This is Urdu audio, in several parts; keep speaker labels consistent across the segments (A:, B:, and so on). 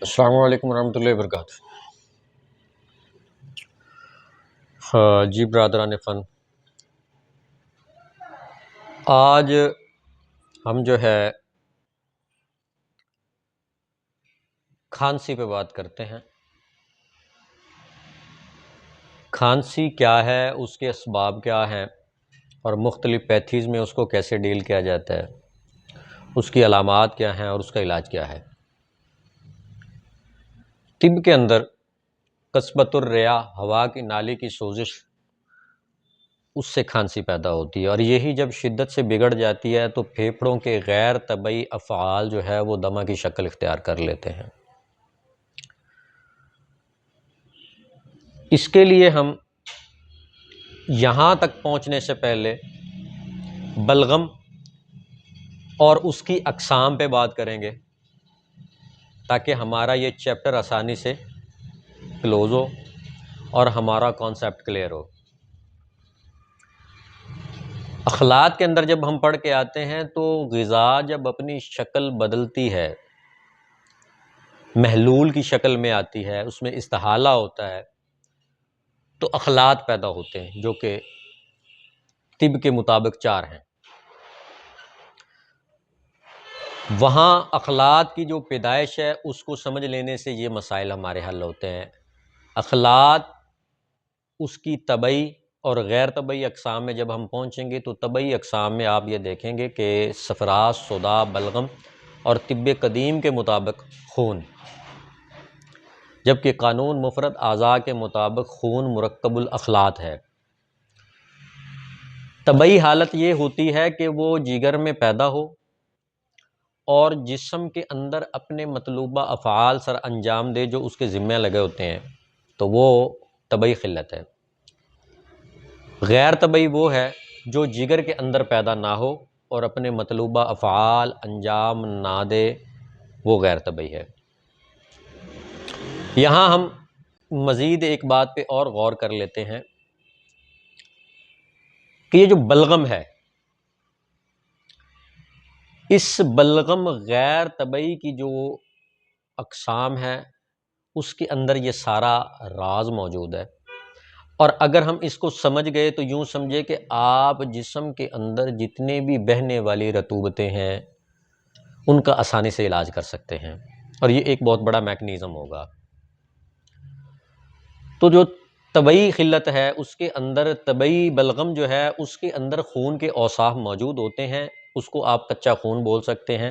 A: السلام علیکم ورحمۃ اللہ وبرکاتہ۔ جی برادران فن، آج ہم جو ہے کھانسی پہ بات کرتے ہیں۔ کھانسی کیا ہے، اس کے اسباب کیا ہیں، اور مختلف پیتھیز میں اس کو کیسے ڈیل کیا جاتا ہے، اس کی علامات کیا ہیں اور اس کا علاج کیا ہے۔ طب کے اندر قصبۃ الرئہ، ہوا کی نالی کی سوزش، اس سے کھانسی پیدا ہوتی ہے، اور یہی جب شدت سے بگڑ جاتی ہے تو پھیپھڑوں کے غیر طبعی افعال جو ہے وہ دمہ کی شکل اختیار کر لیتے ہیں۔ اس کے لیے ہم یہاں تک پہنچنے سے پہلے بلغم اور اس کی اقسام پہ بات کریں گے تاکہ ہمارا یہ چیپٹر آسانی سے کلوز ہو اور ہمارا کانسیپٹ کلیئر ہو۔ اخلاق کے اندر جب ہم پڑھ کے آتے ہیں تو غذا جب اپنی شکل بدلتی ہے، محلول کی شکل میں آتی ہے، اس میں استحالہ ہوتا ہے، تو اخلاط پیدا ہوتے ہیں جو کہ طب کے مطابق 4 ہیں۔ وہاں اخلاط کی جو پیدائش ہے اس کو سمجھ لینے سے یہ مسائل ہمارے حل ہوتے ہیں۔ اخلاط اس کی طبعی اور غیر طبعی اقسام میں جب ہم پہنچیں گے تو طبعی اقسام میں آپ یہ دیکھیں گے کہ صفراء، سودا، بلغم اور طب قدیم کے مطابق خون، جبکہ قانون مفرد اعضاء کے مطابق خون مرکب الاخلاط ہے۔ طبعی حالت یہ ہوتی ہے کہ وہ جگر میں پیدا ہو اور جسم کے اندر اپنے مطلوبہ افعال سر انجام دے جو اس کے ذمہ لگے ہوتے ہیں، تو وہ طبعی خلت ہے۔ غیر طبعی وہ ہے جو جگر کے اندر پیدا نہ ہو اور اپنے مطلوبہ افعال انجام نہ دے، وہ غیر طبعی ہے۔ یہاں ہم مزید ایک بات پہ اور غور کر لیتے ہیں کہ یہ جو بلغم ہے، اس بلغم غیر طبعی کی جو اقسام ہے اس کے اندر یہ سارا راز موجود ہے، اور اگر ہم اس کو سمجھ گئے تو یوں سمجھے کہ آپ جسم کے اندر جتنے بھی بہنے والی رطوبتیں ہیں ان کا آسانی سے علاج کر سکتے ہیں، اور یہ ایک بہت بڑا میکنزم ہوگا۔ تو جو طبعی خلت ہے اس کے اندر طبعی بلغم جو ہے اس کے اندر خون کے اوصاف موجود ہوتے ہیں، اس کو آپ کچا خون بول سکتے ہیں۔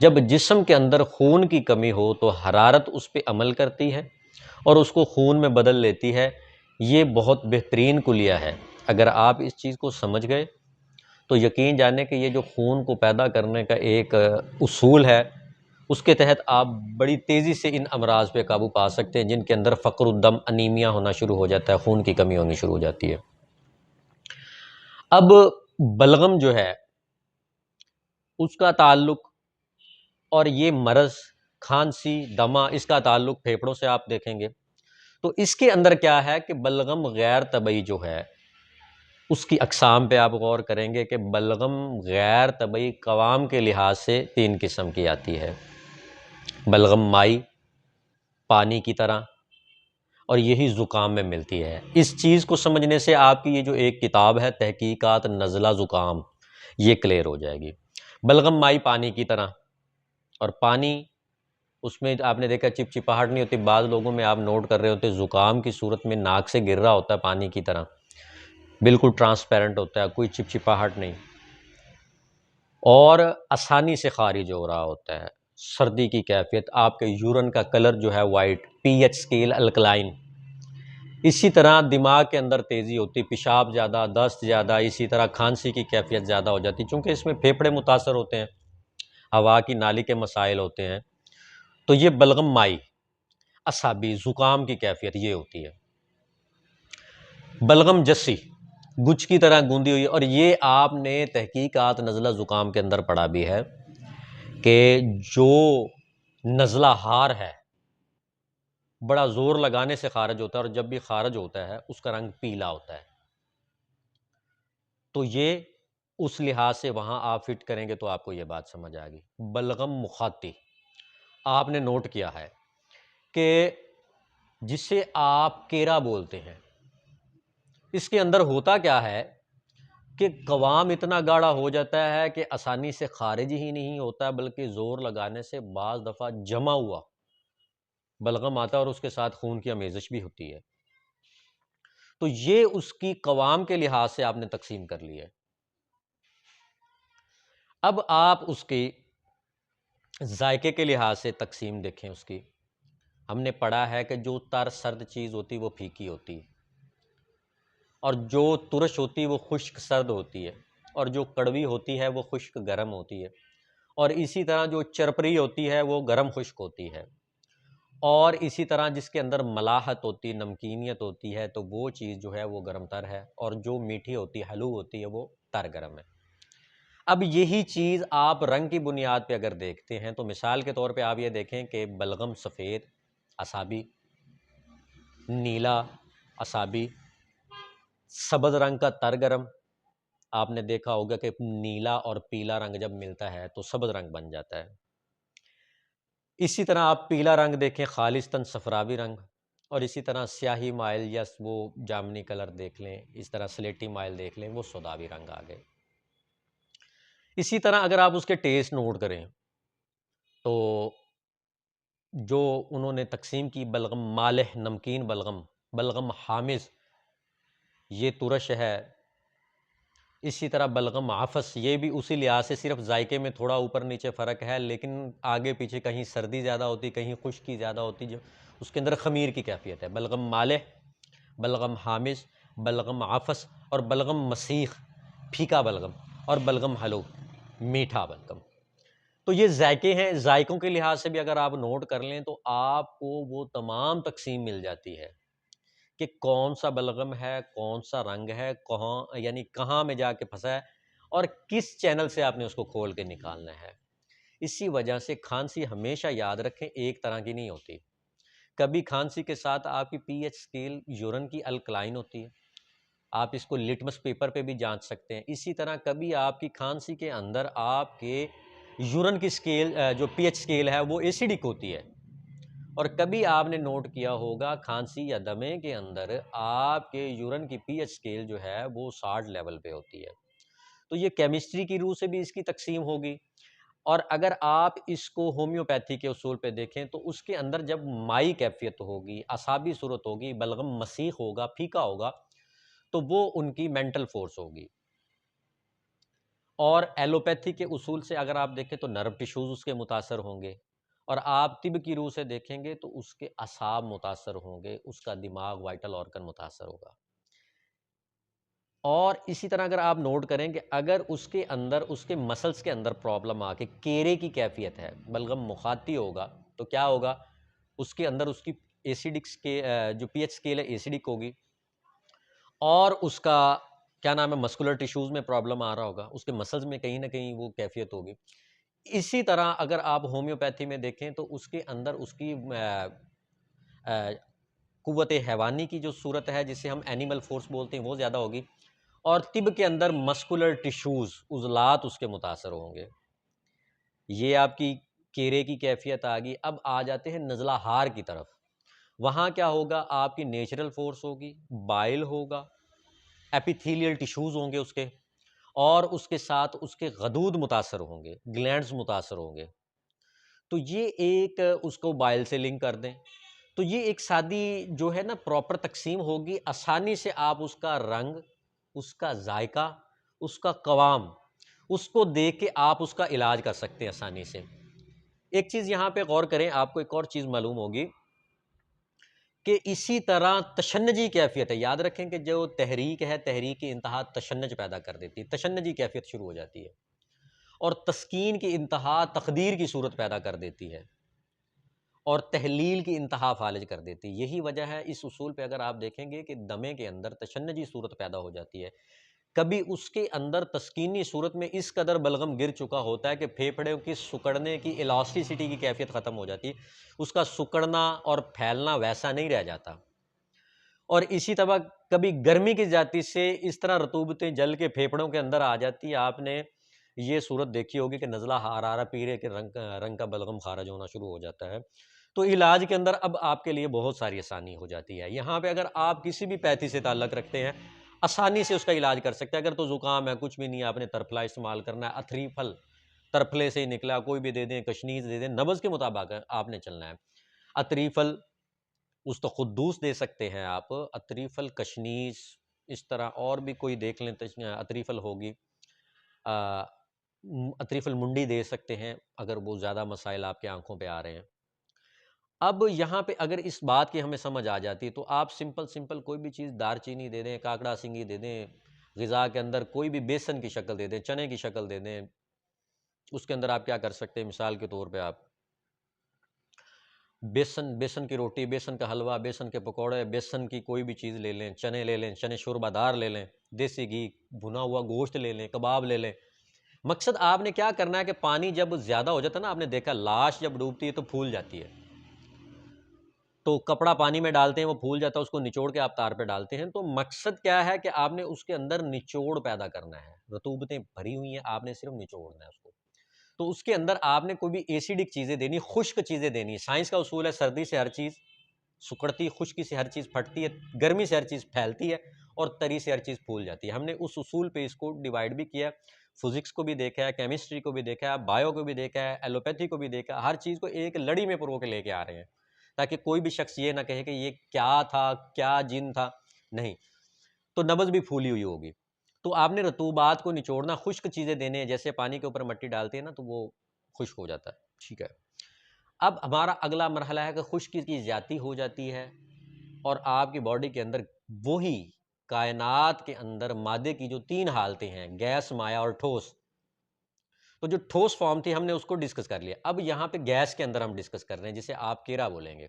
A: جب جسم کے اندر خون کی کمی ہو تو حرارت اس پہ عمل کرتی ہے اور اس کو خون میں بدل لیتی ہے۔ یہ بہت بہترین کلیہ ہے۔ اگر آپ اس چیز کو سمجھ گئے تو یقین جانیں کہ یہ جو خون کو پیدا کرنے کا ایک اصول ہے اس کے تحت آپ بڑی تیزی سے ان امراض پہ قابو پا سکتے ہیں جن کے اندر فقر الدم، انیمیا ہونا شروع ہو جاتا ہے، خون کی کمی ہونی شروع ہو جاتی ہے۔ اب بلغم جو ہے اس کا تعلق، اور یہ مرض کھانسی، دمہ، اس کا تعلق پھیپھڑوں سے آپ دیکھیں گے تو اس کے اندر کیا ہے کہ بلغم غیر طبعی جو ہے اس کی اقسام پہ آپ غور کریں گے کہ بلغم غیر طبعی قوام کے لحاظ سے 3 قسم کی آتی ہے۔ بلغم مائی، پانی کی طرح، اور یہی زکام میں ملتی ہے۔ اس چیز کو سمجھنے سے آپ کی یہ جو ایک کتاب ہے تحقیقات نزلہ زکام، یہ کلیئر ہو جائے گی۔ بلغم مائی پانی کی طرح، اور پانی اس میں آپ نے دیکھا چپچپاہٹ نہیں ہوتی، بعض لوگوں میں آپ نوٹ کر رہے ہوتے زکام کی صورت میں ناک سے گر رہا ہوتا ہے پانی کی طرح، بالکل ٹرانسپیرنٹ ہوتا ہے، کوئی چپچپاہٹ نہیں، اور آسانی سے خارج ہو رہا ہوتا ہے۔ سردی کی کیفیت، آپ کے یورین کا کلر جو ہے white, P H scale alkaline. اسی طرح دماغ کے اندر تیزی ہوتی، پیشاب زیادہ، دست زیادہ، اسی طرح کھانسی کی کیفیت زیادہ ہو جاتی چونکہ اس میں پھیپھڑے متاثر ہوتے ہیں، ہوا کی نالی کے مسائل ہوتے ہیں۔ تو یہ بلغم مائی، اعصابی، زکام کی کیفیت یہ ہوتی ہے۔ بلغم جسی، گچھ کی طرح گوندی ہوئی، اور یہ آپ نے تحقیقات نزلہ زکام کے اندر پڑھا بھی ہے کہ جو نزلہ ہار ہے بڑا زور لگانے سے خارج ہوتا ہے، اور جب بھی خارج ہوتا ہے اس کا رنگ پیلا ہوتا ہے۔ تو یہ اس لحاظ سے وہاں آپ فٹ کریں گے تو آپ کو یہ بات سمجھ آئے گی۔ بلغم مخاطی آپ نے نوٹ کیا ہے کہ جسے آپ کیرا بولتے ہیں، اس کے اندر ہوتا کیا ہے کہ قوام اتنا گاڑھا ہو جاتا ہے کہ آسانی سے خارج ہی نہیں ہوتا، بلکہ زور لگانے سے بعض دفعہ جمع ہوا بلغم آتا ہے اور اس کے ساتھ خون کی آمیزش بھی ہوتی ہے۔ تو یہ اس کی قوام کے لحاظ سے آپ نے تقسیم کر لی ہے۔ اب آپ اس کی ذائقے کے لحاظ سے تقسیم دیکھیں اس کی۔ ہم نے پڑھا ہے کہ جو تر سرد چیز ہوتی وہ پھیکی ہوتی ہے، اور جو ترش ہوتی وہ خشک سرد ہوتی ہے، اور جو کڑوی ہوتی ہے وہ خشک گرم ہوتی ہے، اور اسی طرح جو چرپری ہوتی ہے وہ گرم خشک ہوتی ہے، اور اسی طرح جس کے اندر ملاحت ہوتی، نمکینیت ہوتی ہے، تو وہ چیز جو ہے وہ گرم تر ہے، اور جو میٹھی ہوتی، حلو ہوتی ہے، وہ تر گرم ہے۔ اب یہی چیز آپ رنگ کی بنیاد پہ اگر دیکھتے ہیں تو مثال کے طور پہ آپ یہ دیکھیں کہ بلغم سفید اعصابی، نیلا اعصابی، سبز رنگ کا تر گرم۔ آپ نے دیکھا ہوگا کہ نیلا اور پیلا رنگ جب ملتا ہے تو سبز رنگ بن جاتا ہے۔ اسی طرح آپ پیلا رنگ دیکھیں، خالصتاً صفراوی رنگ، اور اسی طرح سیاہی مائل یا وہ جامنی کلر دیکھ لیں، اس طرح سلیٹی مائل دیکھ لیں، وہ سوداوی رنگ آ گئے۔ اسی طرح اگر آپ اس کے ٹیسٹ نوٹ کریں تو جو انہوں نے تقسیم کی، بلغم مالح نمکین بلغم، بلغم حامض یہ ترش ہے، اسی طرح بلغم عفس یہ بھی اسی لحاظ سے صرف ذائقے میں تھوڑا اوپر نیچے فرق ہے، لیکن آگے پیچھے کہیں سردی زیادہ ہوتی، کہیں خشکی زیادہ ہوتی، جو اس کے اندر خمیر کی کیفیت ہے۔ بلغم مالح، بلغم حامض، بلغم عفس، اور بلغم مسیخ پھیکا بلغم، اور بلغم حلو میٹھا بلغم۔ تو یہ ذائقے ہیں، ذائقوں کے لحاظ سے بھی اگر آپ نوٹ کر لیں تو آپ کو وہ تمام تقسیم مل جاتی ہے کہ کون سا بلغم ہے، کون سا رنگ ہے، کہاں یعنی کہاں میں جا کے پھنسا ہے، اور کس چینل سے آپ نے اس کو کھول کے نکالنا ہے۔ اسی وجہ سے کھانسی ہمیشہ یاد رکھیں ایک طرح کی نہیں ہوتی۔ کبھی کھانسی کے ساتھ آپ کی پی ایچ اسکیل یورین کی الکلائن ہوتی ہے، آپ اس کو لٹمس پیپر پہ بھی جانچ سکتے ہیں۔ اسی طرح کبھی آپ کی کھانسی کے اندر آپ کے یورین کی اسکیل جو پی ایچ اسکیل ہے وہ ایسیڈک ہوتی ہے، اور کبھی آپ نے نوٹ کیا ہوگا کھانسی یا دمے کے اندر آپ کے یورین کی پی ایچ اسکیل جو ہے وہ 60 لیول پہ ہوتی ہے۔ تو یہ کیمسٹری کی روح سے بھی اس کی تقسیم ہوگی، اور اگر آپ اس کو ہومیوپیتھی کے اصول پہ دیکھیں تو اس کے اندر جب مائی کیفیت ہوگی، اعصابی صورت ہوگی، بلغم مسیخ ہوگا، پھیکا ہوگا، تو وہ ان کی مینٹل فورس ہوگی۔ اور ایلوپیتھی کے اصول سے اگر آپ دیکھیں تو نرو ٹیشوز اس کے متاثر ہوں گے، اور آپ طب کی روح سے دیکھیں گے تو اس کے اعصاب متاثر ہوں گے، اس کا دماغ وائٹل آرگن متاثر ہوگا۔ اور اسی طرح اگر آپ نوٹ کریں کہ اگر اس کے اندر اس کے مسلز کے اندر پرابلم آ کے کیرے کی کیفیت ہے، بلغم مخاطی ہوگا، تو کیا ہوگا اس کے اندر اس کی ایسیڈکس کے جو پی ایچ اسکیل ہے ایسیڈک ہوگی، اور اس کا کیا نام ہے مسکولر ٹیشوز میں پرابلم آ رہا ہوگا، اس کے مسلز میں کہیں نہ کہیں وہ کیفیت ہوگی۔ اسی طرح اگر آپ ہومیوپیتھی میں دیکھیں تو اس کے اندر اس کی قوت حیوانی کی جو صورت ہے جسے ہم اینیمل فورس بولتے ہیں وہ زیادہ ہوگی، اور طب کے اندر مسکولر ٹیشوز عضلات اس کے متاثر ہوں گے۔ یہ آپ کی کیرے کی کیفیت آ گئی۔ اب آ جاتے ہیں نزلہ ہار کی طرف۔ وہاں کیا ہوگا، آپ کی نیچرل فورس ہوگی، بائل ہوگا، ایپیتھیلیل ٹیشوز ہوں گے اس کے، اور اس کے ساتھ اس کے غدود متاثر ہوں گے، گلینڈز متاثر ہوں گے۔ تو یہ ایک اس کو بائل سے لنک کر دیں، تو یہ ایک سادی جو ہے نا پراپر تقسیم ہوگی، آسانی سے آپ اس کا رنگ، اس کا ذائقہ، اس کا قوام، اس کو دیکھ کے آپ اس کا علاج کر سکتے ہیں آسانی سے۔ ایک چیز یہاں پہ غور کریں، آپ کو ایک اور چیز معلوم ہوگی کہ اسی طرح تشنجی کیفیت ہے۔ یاد رکھیں کہ جو تحریک ہے، تحریک کی انتہا تشنج پیدا کر دیتی ہے، تشنجی کیفیت شروع ہو جاتی ہے، اور تسکین کی انتہا تقدیر کی صورت پیدا کر دیتی ہے، اور تحلیل کی انتہا فالج کر دیتی ہے۔ یہی وجہ ہے اس اصول پہ اگر آپ دیکھیں گے کہ دمے کے اندر تشنجی صورت پیدا ہو جاتی ہے، کبھی اس کے اندر تسکینی صورت میں اس قدر بلغم گر چکا ہوتا ہے کہ پھیپھڑوں کی سکڑنے کی الاسٹیسٹی کی کیفیت ختم ہو جاتی ہے، اس کا سکڑنا اور پھیلنا ویسا نہیں رہ جاتا۔ اور اسی طرح کبھی گرمی کی جاتی سے اس طرح رطوبتیں جل کے پھیپھڑوں کے اندر آ جاتی ہے۔ آپ نے یہ صورت دیکھی ہوگی کہ نزلہ حرارہ پیلے کے رنگ کا بلغم خارج ہونا شروع ہو جاتا ہے۔ تو علاج کے اندر اب آپ کے لیے بہت ساری آسانی ہو جاتی ہے. یہاں پہ اگر آپ کسی بھی پیتھی سے تعلق رکھتے ہیں آسانی سے اس کا علاج کر سکتے ہیں. اگر تو زکام ہے کچھ بھی نہیں، آپ نے ترفلا استعمال کرنا ہے، اتھری پھل ترفلے سے ہی نکلا کوئی بھی دے دیں، کشنیز دے دیں، نبض کے مطابق آپ نے چلنا ہے. اتھری پھل قدوس دے سکتے ہیں آپ، اتھری پھل، کشنیز، اس طرح اور بھی کوئی دیکھ لیں. اتھری پھل ہوگی، اتھری پھل منڈی دے سکتے ہیں اگر وہ زیادہ مسائل آپ کے آنکھوں پہ آ رہے ہیں. اب یہاں پہ اگر اس بات کی ہمیں سمجھ آ جاتی ہے تو آپ سمپل کوئی بھی چیز، دار چینی دے دیں، کاکڑا سنگی دے دیں، غذا کے اندر کوئی بھی بیسن کی شکل دے دیں، چنے کی شکل دے دیں. اس کے اندر آپ کیا کر سکتے ہیں، مثال کے طور پہ آپ بیسن کی روٹی، بیسن کا حلوہ، بیسن کے پکوڑے، بیسن کی کوئی بھی چیز لے لیں، چنے لے لیں، چنے شوربہ دار لے لیں، دیسی گھی، بھنا ہوا گوشت لے لیں، کباب لے لیں. مقصد آپ نے کیا کرنا ہے کہ پانی جب زیادہ ہو جاتا ہے نا، آپ نے دیکھا لاش جب ڈوبتی ہے تو پھول جاتی ہے، تو کپڑا پانی میں ڈالتے ہیں وہ پھول جاتا ہے، اس کو نچوڑ کے آپ تار پہ ڈالتے ہیں. تو مقصد کیا ہے کہ آپ نے اس کے اندر نچوڑ پیدا کرنا ہے، رطوبتیں بھری ہوئی ہیں، آپ نے صرف نچوڑنا ہے اس کو. تو اس کے اندر آپ نے کوئی بھی ایسیڈک چیزیں دینی، خشک چیزیں دینی. سائنس کا اصول ہے سردی سے ہر چیز سکڑتی، خشکی سے ہر چیز پھٹتی ہے، گرمی سے ہر چیز پھیلتی ہے، اور تری سے ہر چیز پھول جاتی ہے. ہم نے اس اصول پہ اس کو ڈیوائیڈ بھی کیا، فزکس کو بھی دیکھا ہے، کیمسٹری کو بھی دیکھا ہے، بایو کو بھی دیکھا ہے، ایلوپیتھی کو بھی دیکھا ہے. ہر چیز کو ایک لڑی میں پرو کے لے کے آ رہے ہیں تاکہ کوئی بھی شخص یہ نہ کہے کہ یہ کیا تھا، کیا جن تھا. نہیں، تو نبض بھی پھولی ہوئی ہوگی. تو آپ نے رطوبات کو نچوڑنا، خشک چیزیں دینے، جیسے پانی کے اوپر مٹی ڈالتے ہیں نا تو وہ خشک ہو جاتا ہے. ٹھیک ہے، اب ہمارا اگلا مرحلہ ہے کہ خشکی کی زیادتی ہو جاتی ہے اور آپ کی باڈی کے اندر وہی کائنات کے اندر مادے کی جو 3 حالتیں ہیں، گیس، مائع اور ٹھوس. تو جو ٹھوس فارم تھی ہم نے اس کو ڈسکس کر لیا. اب یہاں پہ گیس کے اندر ہم ڈسکس کر رہے ہیں جسے آپ کیرا بولیں گے.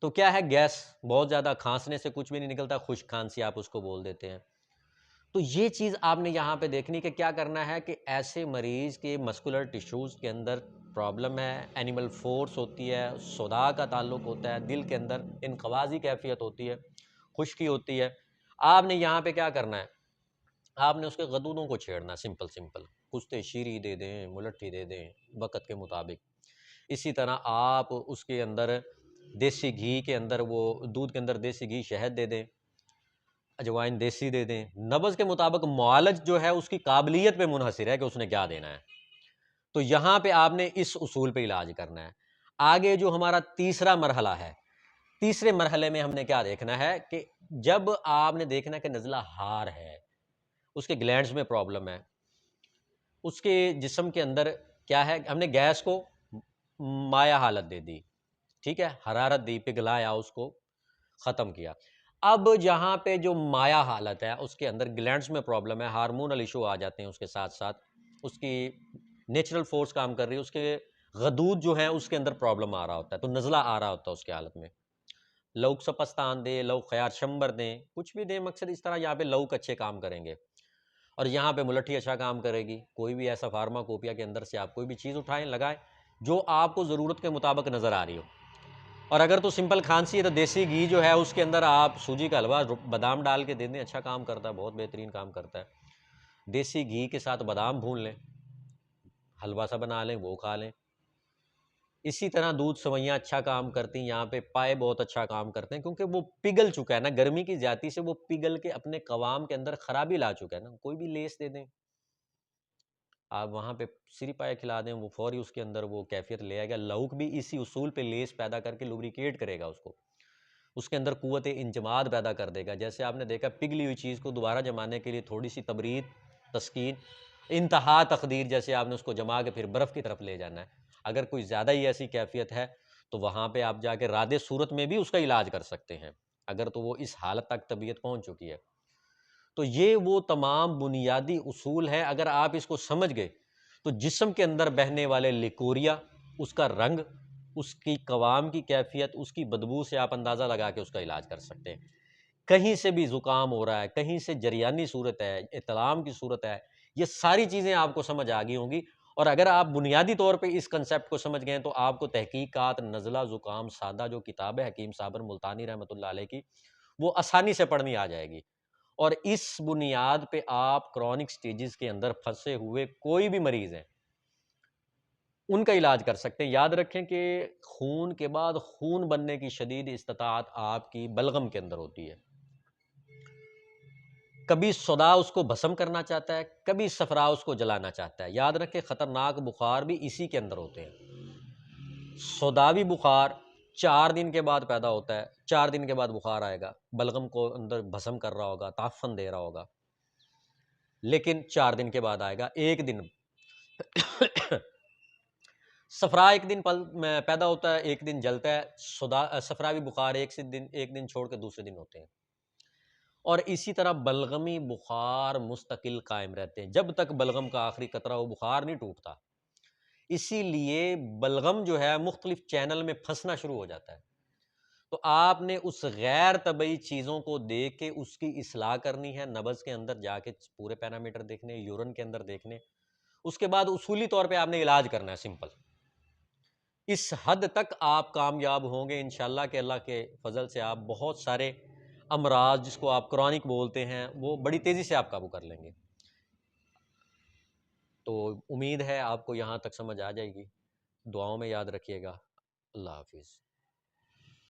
A: تو کیا ہے گیس؟ بہت زیادہ کھانسنے سے کچھ بھی نہیں نکلتا، خشک کھانسی آپ اس کو بول دیتے ہیں. تو یہ چیز آپ نے یہاں پہ دیکھنی کہ کیا کرنا ہے کہ ایسے مریض کے مسکولر ٹیشوز کے اندر پرابلم ہے، اینیمل فورس ہوتی ہے، صداع کا تعلق ہوتا ہے، دل کے اندر انقباضی کیفیت ہوتی ہے، خشکی ہوتی ہے. آپ نے یہاں پہ کیا کرنا ہے، آپ نے اس کے غدودوں کو چھیڑنا. سمپل کشتے شیری دے دیں، ملٹھی دے دیں وقت کے مطابق. اسی طرح آپ اس کے اندر دیسی گھی کے اندر، وہ دودھ کے اندر دیسی گھی، شہد دے دیں، اجوائن دیسی دے دیں. نبض کے مطابق معالج جو ہے اس کی قابلیت پہ منحصر ہے کہ اس نے کیا دینا ہے. تو یہاں پہ آپ نے اس اصول پہ علاج کرنا ہے. آگے جو ہمارا تیسرا مرحلہ ہے، تیسرے مرحلے میں ہم نے کیا دیکھنا ہے کہ جب آپ نے دیکھنا کہ نزلہ ہار ہے، اس کے گلینڈز میں پرابلم ہے، اس کے جسم کے اندر کیا ہے، ہم نے گیس کو مائع حالت دے دی، ٹھیک ہے، حرارت دی، پگھلایا، اس کو ختم کیا. اب جہاں پہ جو مائع حالت ہے اس کے اندر گلینڈز میں پرابلم ہے، ہارمونل ایشو آ جاتے ہیں اس کے ساتھ ساتھ، اس کی نیچرل فورس کام کر رہی ہے، اس کے غدود جو ہیں اس کے اندر پرابلم آ رہا ہوتا ہے، تو نزلہ آ رہا ہوتا ہے اس کی حالت میں. لوک سپستان دیں، لوک خیار شمبر دیں، کچھ بھی دیں، مقصد اس طرح یہاں پہ لوک اچھے کام کریں گے اور یہاں پہ ملٹھی اچھا کام کرے گی. کوئی بھی ایسا فارماکوپیا کے اندر سے آپ کوئی بھی چیز اٹھائیں، لگائیں جو آپ کو ضرورت کے مطابق نظر آ رہی ہو. اور اگر تو سمپل کھانسی ہے تو دیسی گھی جو ہے اس کے اندر آپ سوجی کا حلوہ بادام ڈال کے دے دیں، اچھا کام کرتا ہے، بہت بہترین کام کرتا ہے. دیسی گھی کے ساتھ بادام بھون لیں، حلوہ سا بنا لیں، وہ کھا لیں. اسی طرح دودھ سوئیاں اچھا کام کرتی ہیں، یہاں پہ پائے بہت اچھا کام کرتے ہیں کیونکہ وہ پگھل چکا ہے نا، گرمی کی زیادتی سے وہ پگھل کے اپنے قوام کے اندر خرابی لا چکا ہے نا. کوئی بھی لیس دے دیں آپ، وہاں پہ سری پائے کھلا دیں، وہ فوری اس کے اندر وہ کیفیت لے آئے گا. لوک بھی اسی اصول پہ لیس پیدا کر کے لوبریکیٹ کرے گا، اس کے اندر قوت انجماد پیدا کر دے گا. جیسے آپ نے دیکھا پگھلی ہوئی چیز کو دوبارہ جمانے کے لیے تھوڑی سی تبرید، تسکین، انتہا تقدیر، جیسے آپ نے اس کو جما کے پھر برف کی طرف لے جانا ہے. اگر کوئی زیادہ ہی ایسی کیفیت ہے تو وہاں پہ آپ جا کے راد صورت میں بھی اس کا علاج کر سکتے ہیں اگر تو وہ اس حالت تک طبیعت پہنچ چکی ہے. تو یہ وہ تمام بنیادی اصول ہیں، اگر آپ اس کو سمجھ گئے تو جسم کے اندر بہنے والے لیکوریا، اس کا رنگ، اس کی قوام کی کیفیت، اس کی بدبو سے آپ اندازہ لگا کے اس کا علاج کر سکتے ہیں. کہیں سے بھی زکام ہو رہا ہے، کہیں سے جریانی صورت ہے، اطلام کی صورت ہے، یہ ساری چیزیں آپ کو سمجھ آ گئی ہوں گی. اور اگر آپ بنیادی طور پہ اس کنسیپٹ کو سمجھ گئے تو آپ کو تحقیقات نزلہ زکام سادہ جو کتاب ہے حکیم صابر ملتانی رحمۃ اللہ علیہ کی، وہ آسانی سے پڑھنی آ جائے گی. اور اس بنیاد پہ آپ کرونک سٹیجز کے اندر پھنسے ہوئے کوئی بھی مریض ہیں، ان کا علاج کر سکتے ہیں۔ یاد رکھیں کہ خون کے بعد خون بننے کی شدید استطاعت آپ کی بلغم کے اندر ہوتی ہے۔ کبھی صدا اس کو بھسم کرنا چاہتا ہے، کبھی صفرا اس کو جلانا چاہتا ہے۔ یاد رکھیں خطرناک بخار بھی اسی کے اندر ہوتے ہیں۔ صداوی بخار 4 دن کے بعد پیدا ہوتا ہے، 4 دن کے بعد بخار آئے گا، بلغم کو اندر بھسم کر رہا ہوگا، تعفن دے رہا ہوگا، لیکن 4 دن کے بعد آئے گا۔ 1 دن صفرا 1 دن پیدا ہوتا ہے، 1 دن جلتا ہے۔ صفراوی بخار ایک دن چھوڑ کے دوسرے دن ہوتے ہیں، اور اسی طرح بلغمی بخار مستقل قائم رہتے ہیں جب تک بلغم کا آخری قطرہ وہ بخار نہیں ٹوٹتا۔ اسی لیے بلغم جو ہے مختلف چینل میں پھنسنا شروع ہو جاتا ہے۔ تو آپ نے اس غیر طبعی چیزوں کو دیکھ کے اس کی اصلاح کرنی ہے، نبض کے اندر جا کے پورے پیرامیٹر دیکھنے، یورین کے اندر دیکھنے، اس کے بعد اصولی طور پہ آپ نے علاج کرنا ہے، سمپل۔ اس حد تک آپ کامیاب ہوں گے انشاءاللہ کہ اللہ کے فضل سے آپ بہت سارے امراض جس کو آپ کرونک بولتے ہیں وہ بڑی تیزی سے آپ قابو کر لیں گے۔ تو امید ہے آپ کو یہاں تک سمجھ آ جائے گی۔ دعاؤں میں یاد رکھیے گا۔ اللہ حافظ۔